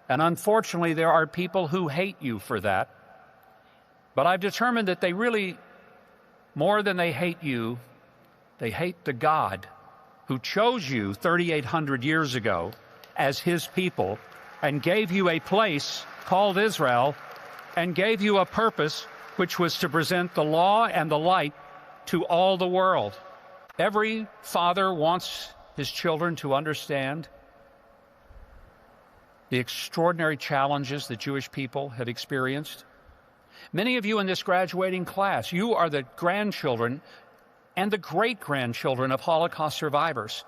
And unfortunately, there are people who hate you for that. But I've determined that they really, more than they hate you, they hate the God who chose you 3,800 years ago as his people and gave you a place called Israel and gave you a purpose which was to present the law and the light to all the world. Every father wants his children to understand the extraordinary challenges the Jewish people have experienced. Many of you in this graduating class, you are the grandchildren and the great-grandchildren of Holocaust survivors.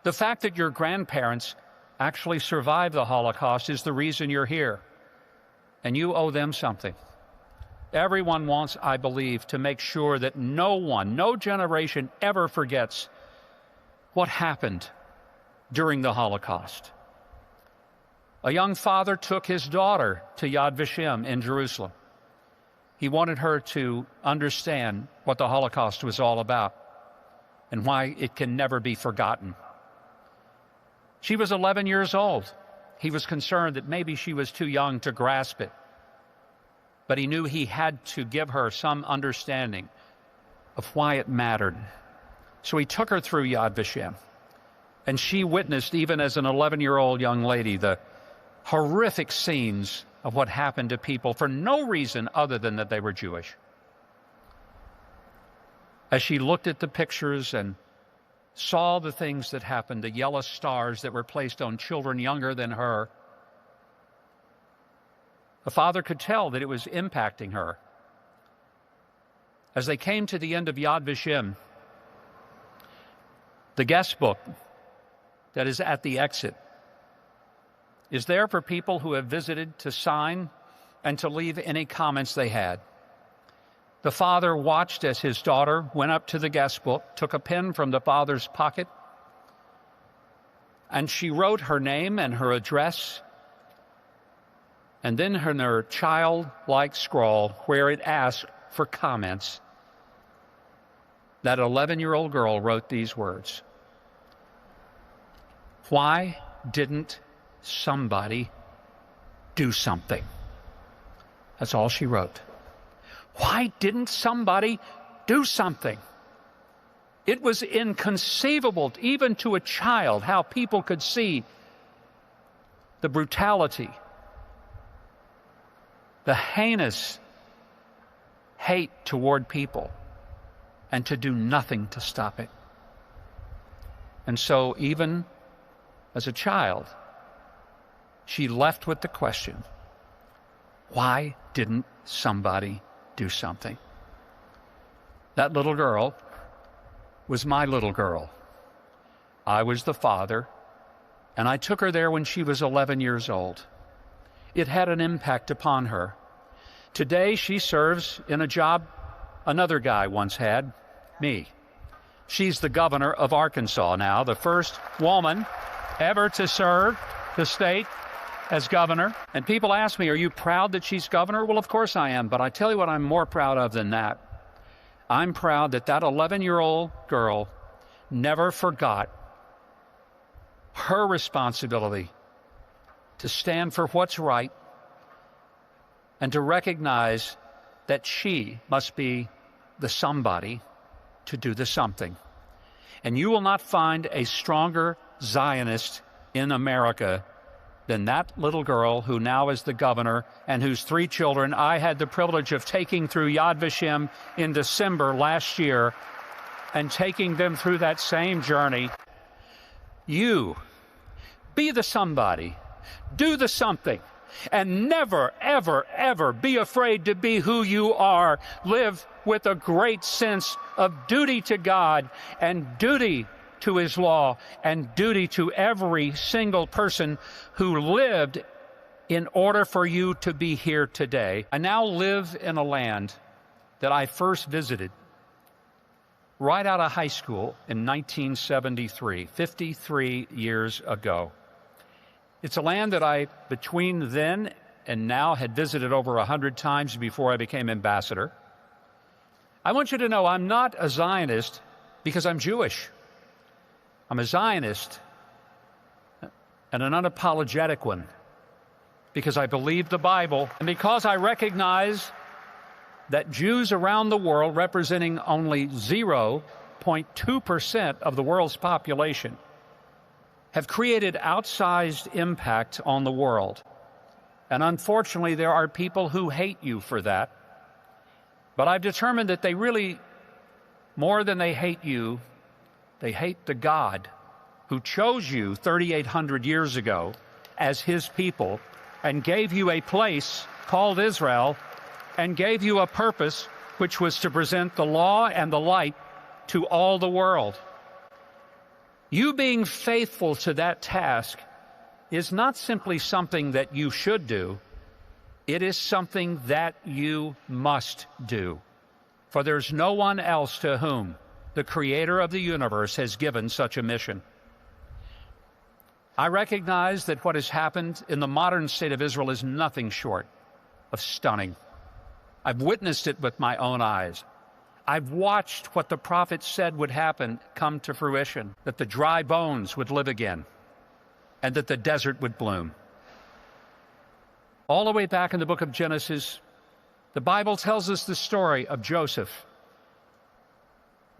The fact that your grandparents actually survived the Holocaust is the reason you're here, and you owe them something. Everyone wants, I believe, to make sure that no generation ever forgets what happened during the Holocaust. A young father took his daughter to Yad Vashem in Jerusalem. He wanted her to understand what the Holocaust was all about and why it can never be forgotten. She was 11 years old. He was concerned that maybe she was too young to grasp it. But he knew he had to give her some understanding of why it mattered. So he took her through Yad Vashem. And she witnessed, even as an 11-year-old young lady, the horrific scenes of what happened to people for no reason other than that they were Jewish. As she looked at the pictures and saw the things that happened, the yellow stars that were placed on children younger than her, the father could tell that it was impacting her. As they came to the end of Yad Vashem, the guest book that is at the exit is there for people who have visited to sign and to leave any comments they had. The father watched as his daughter went up to the guest book, took a pen from the father's pocket, and she wrote her name and her address, and then in her childlike scrawl, where it asked for comments, that 11-year-old girl wrote these words: "Why didn't somebody do something?" That's all she wrote. Why didn't somebody do something? It was inconceivable, even to a child, how people could see the brutality, the heinous hate toward people, and to do nothing to stop it. And so, even as a child, she left with the question, why didn't somebody do something? That little girl was my little girl. I was the father, and I took her there when she was 11 years old. It had an impact upon her. Today, she serves in a job another guy once had, me. She's the governor of Arkansas now, the first woman ever to serve the state as governor. And people ask me, are you proud that she's governor? Well, of course I am, but I tell you what I'm more proud of than that. I'm proud that that 11-year-old girl never forgot her responsibility to stand for what's right and to recognize that she must be the somebody to do the something. And you will not find a stronger Zionist in America than that little girl who now is the governor and whose 3 children I had the privilege of taking through Yad Vashem in December last year and taking them through that same journey. You, be the somebody, do the something, and never, ever, ever be afraid to be who you are. Live with a great sense of duty to God and duty to his law and duty to every single person who lived in order for you to be here today. I now live in a land that I first visited right out of high school in 1973, 53 years ago. It's a land that I, between then and now, had visited over 100 times before I became ambassador. I want you to know I'm not a Zionist because I'm Jewish. I'm a Zionist and an unapologetic one because I believe the Bible, and because I recognize that Jews around the world, representing only 0.2% of the world's population, have created outsized impact on the world. And unfortunately, there are people who hate you for that. But I've determined that they really, more than they hate you, they hate the God who chose you 3,800 years ago as his people and gave you a place called Israel and gave you a purpose which was to present the law and the light to all the world. You being faithful to that task is not simply something that you should do, it is something that you must do. For there's no one else to whom the Creator of the universe has given such a mission. I recognize that what has happened in the modern state of Israel is nothing short of stunning. I've witnessed it with my own eyes. I've watched what the prophet said would happen come to fruition, that the dry bones would live again, and that the desert would bloom. All the way back in the book of Genesis, the Bible tells us the story of Joseph.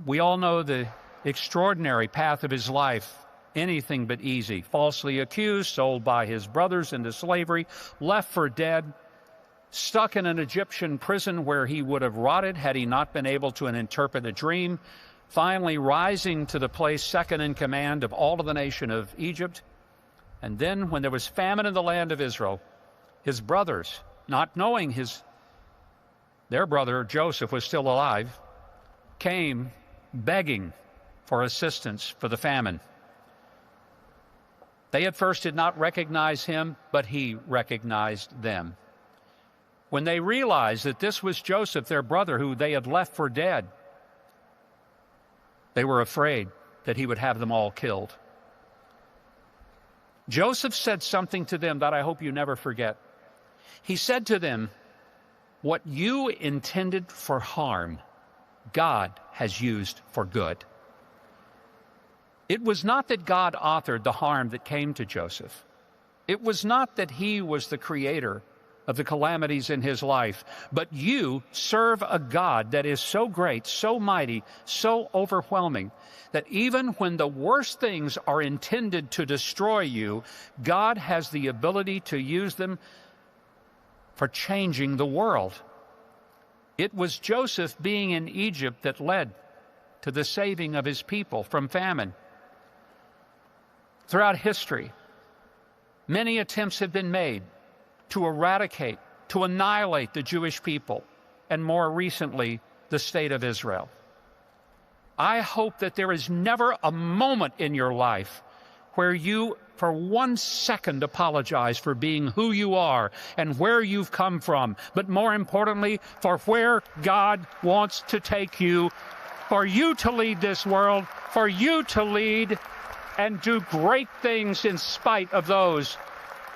We all know the extraordinary path of his life, anything but easy. Falsely accused, sold by his brothers into slavery, left for dead, stuck in an Egyptian prison where he would have rotted had he not been able to interpret a dream, finally rising to the place second in command of all of the nation of Egypt. And then when there was famine in the land of Israel, his brothers, not knowing their brother Joseph was still alive, came begging for assistance for the famine. They at first did not recognize him, but he recognized them. When they realized that this was Joseph, their brother, who they had left for dead, they were afraid that he would have them all killed. Joseph said something to them that I hope you never forget. He said to them, "What you intended for harm, God has used for good." It was not that God authored the harm that came to Joseph. It was not that he was the creator of the calamities in his life, but you serve a God that is so great, so mighty, so overwhelming, that even when the worst things are intended to destroy you, God has the ability to use them for changing the world. It was Joseph being in Egypt that led to the saving of his people from famine. Throughout history, many attempts have been made to eradicate, to annihilate the Jewish people, and more recently, the state of Israel. I hope that there is never a moment in your life where you, for 1 second, apologize for being who you are and where you've come from, but more importantly, for where God wants to take you, for you to lead this world, for you to lead and do great things in spite of those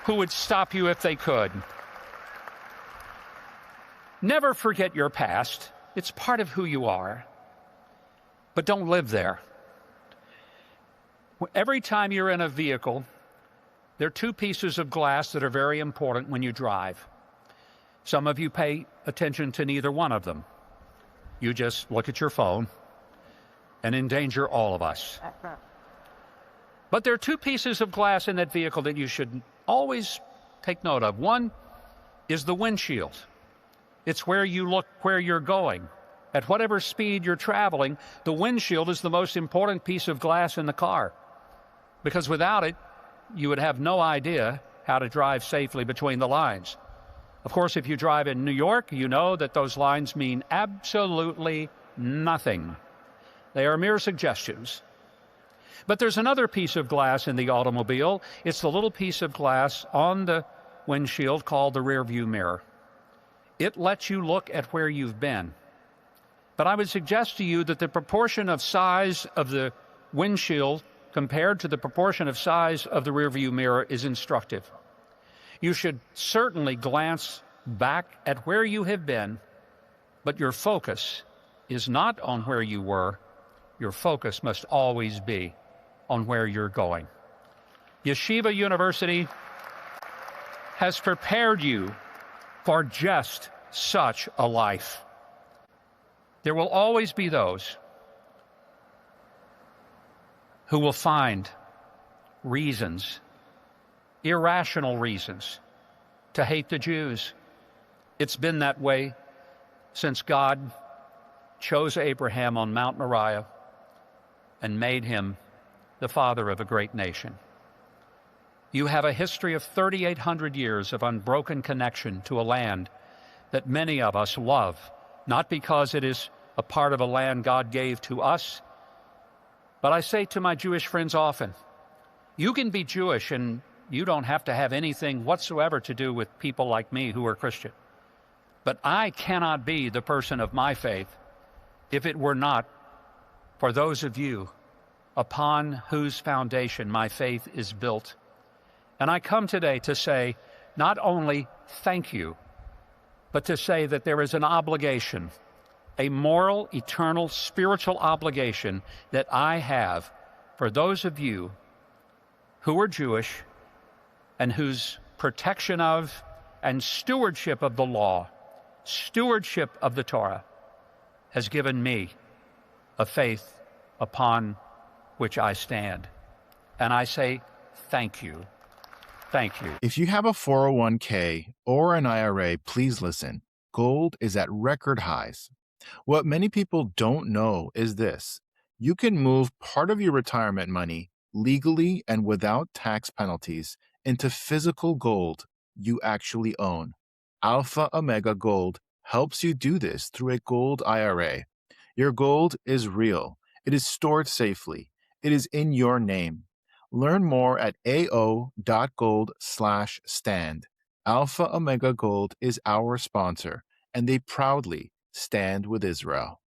who would stop you if they could. Never forget your past. It's part of who you are. But don't live there. Every time you're in a vehicle, there are two pieces of glass that are very important when you drive. Some of you pay attention to neither one of them. You just look at your phone and endanger all of us. But there are two pieces of glass in that vehicle that you should always take note of. One is the windshield. It's where you look where you're going. At whatever speed you're traveling, the windshield is the most important piece of glass in the car, because without it, you would have no idea how to drive safely between the lines. Of course, if you drive in New York, you know that those lines mean absolutely nothing. They are mere suggestions. But there's another piece of glass in the automobile. It's the little piece of glass on the windshield called the rear view mirror. It lets you look at where you've been. But I would suggest to you that the proportion of size of the windshield compared to the proportion of size of the rear view mirror is instructive. You should certainly glance back at where you have been, but your focus is not on where you were. Your focus must always be on where you're going. Yeshiva University has prepared you for just such a life. There will always be those who will find reasons, irrational reasons, to hate the Jews. It's been that way since God chose Abraham on Mount Moriah and made him the father of a great nation. You have a history of 3,800 years of unbroken connection to a land that many of us love, not because it is a part of a land God gave to us, but I say to my Jewish friends often, you can be Jewish and you don't have to have anything whatsoever to do with people like me who are Christian. But I cannot be the person of my faith if it were not for those of you upon whose foundation my faith is built. And I come today to say not only thank you, but to say that there is an obligation, a moral, eternal, spiritual obligation that I have for those of you who are Jewish and whose protection of and stewardship of the law, stewardship of the Torah, has given me a faith upon which I stand. And I say thank you. Thank you. If you have a 401k or an IRA, please listen. Gold is at record highs. What many people don't know is this: you can move part of your retirement money legally and without tax penalties into physical gold you actually own. Alpha Omega Gold helps you do this through a gold IRA. Your gold is real. It is stored safely. It is in your name. Learn more at ao.gold/stand. Alpha Omega Gold is our sponsor, and they proudly stand with Israel.